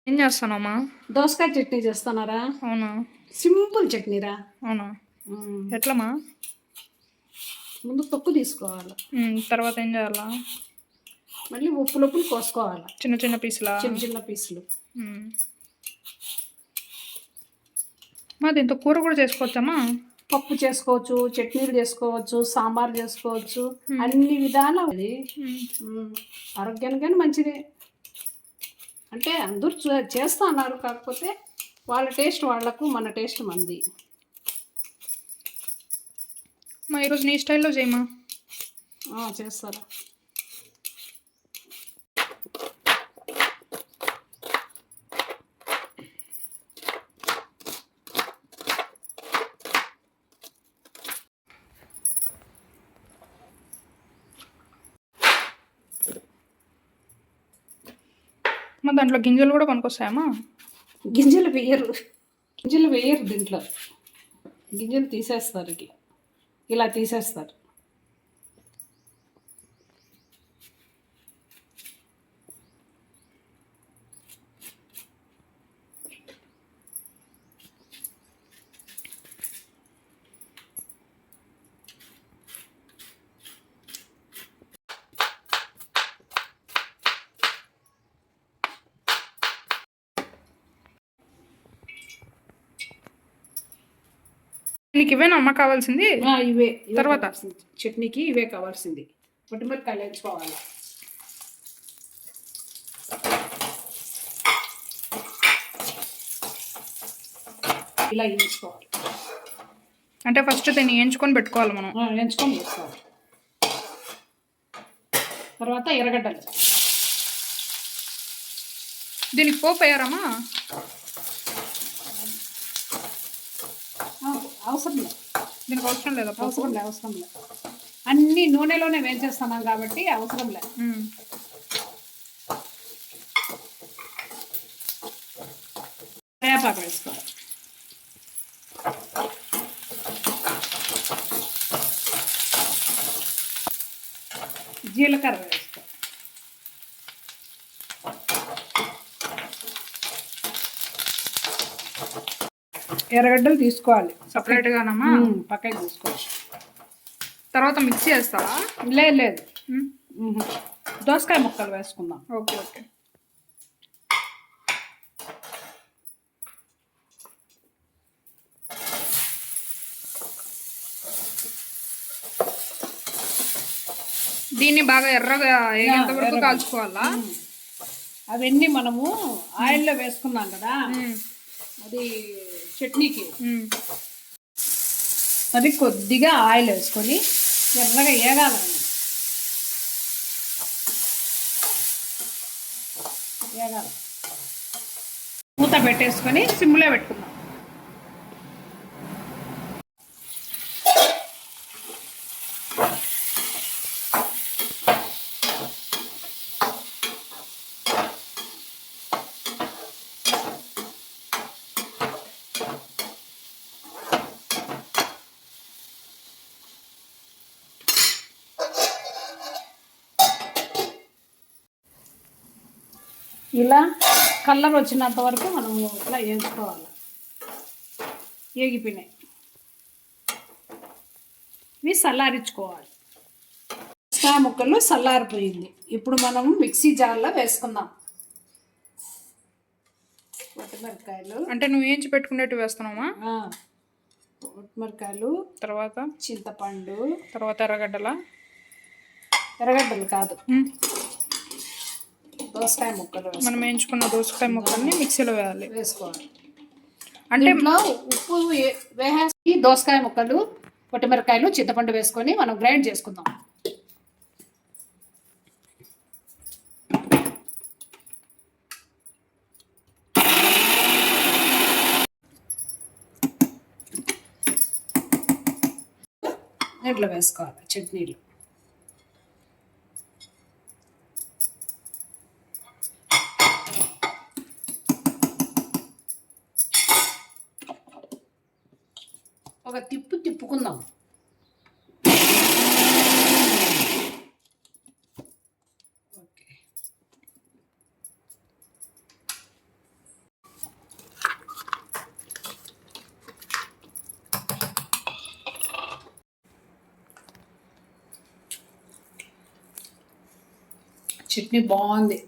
ఏం చేస్తానమ్మా? దోసకాయ చట్నీ చేస్తున్నారా? అవునా? సింపుల్ చట్నీరా. అవునా? ఎట్లమ్మా? ముందు తొక్కు తీసుకోవాలి. తర్వాత ఏం చేయాలా? మళ్ళీ ఉప్పులు కోసుకోవాలి. చిన్న చిన్న పీసులా? చిన్న చిన్న పీసులు. మా దీంతో కూర కూడా చేసుకోవచ్చమ్మా? పప్పు చేసుకోవచ్చు, చట్నీలు చేసుకోవచ్చు, సాంబార్ చేసుకోవచ్చు, అన్ని విధాలు అది ఆరోగ్యానికైనా మంచిదే. అంటే అందరూ చేస్తా అన్నారు, కాకపోతే వాళ్ళ టేస్ట్ వాళ్లకు, మన టేస్ట్ మంది. మా ఈరోజు నీ స్టైల్లో చేయమా? చేస్తారా? మా దాంట్లో గింజలు కూడా పనికొస్తాయమ్మా? గింజలు వేయరు దీంట్లో. గింజలు తీసేస్తారు, ఇలా తీసేస్తారు. నీకు ఇవేనా అమ్మ కావాల్సింది? ఇవే తర్వాత చట్నీకి ఇవే కావాల్సింది. పొట్టిమిరపకాయలు వేయించుకోవాలి. ఇలా వేయించుకోవాలి. అంటే ఫస్ట్ దీన్ని వేయించుకొని పెట్టుకోవాలి మనం. వేయించుకొని వేసుకోవాలి. తర్వాత ఎర్రగడ్డలు. దీనికి పోపు వేయరమ్మా? అవసరం లేదు. దీనికి అవసరం లేదా? అవసరం లేదు. అన్ని నూనెలోనే వేయించేస్తున్నాం కాబట్టి అవసరం లేదు. వేపాకు వేసుకోవాలి. జీలకర్ర వేసుకోవాలి. ఎర్రగడ్డలు తీసుకోవాలి సపరేట్గానమ్మా? పక్కకి తీసుకోవాలి. తర్వాత మిక్సీ వేస్తావా? లేదు, దోసకాయ ముక్కలు వేసుకుందాం. Okay okay. దీన్ని బాగా ఎర్రగా వేగేంత వరకు కాల్చుకోవాలా? అవన్నీ మనము ఆయిల్లో వేసుకున్నాం కదా, అది చట్నీకి. అది కొద్దిగా ఆయిల్ వేసుకొని ఎర్రగా వేగాలి. మూత పెట్టేసుకొని సిమ్లో పెట్టుకుందాం. ఇలా కలర్ వచ్చినంత వరకు మనము ఇట్లా వేసుకోవాలి. వేగిపోయినాయి, ఇవి చల్లారించుకోవాలి. దోసకాయ ముక్కలు చల్లారిపోయింది. ఇప్పుడు మనం మిక్సీ జార్లో వేసుకుందాం. పచ్చిమిరపకాయలు అంటే నువ్వు ఏంచి పెట్టుకునేట్టు వేస్తున్నావా? పచ్చిమిరపకాయలు, తర్వాత చింతపండు, తర్వాత ఎర్రగడ్డలు కాదు, దోసకాయ ముక్కలు. మనం వేయించుకున్న దోసకాయ ముక్కల్ని మిక్సీలో వేసుకోవాలి. అంటే ఉప్పు వేసి దోసకాయ ముక్కలు, పొట్టిమిరపకాయలు, చింతపండు వేసుకొని మనం గ్రైండ్ చేసుకుందాం. నీటిలో వేసుకోవాలి చట్నీలు. ఒక తిప్పుకుందాం. ఓకే, చట్నీ బాగుంది.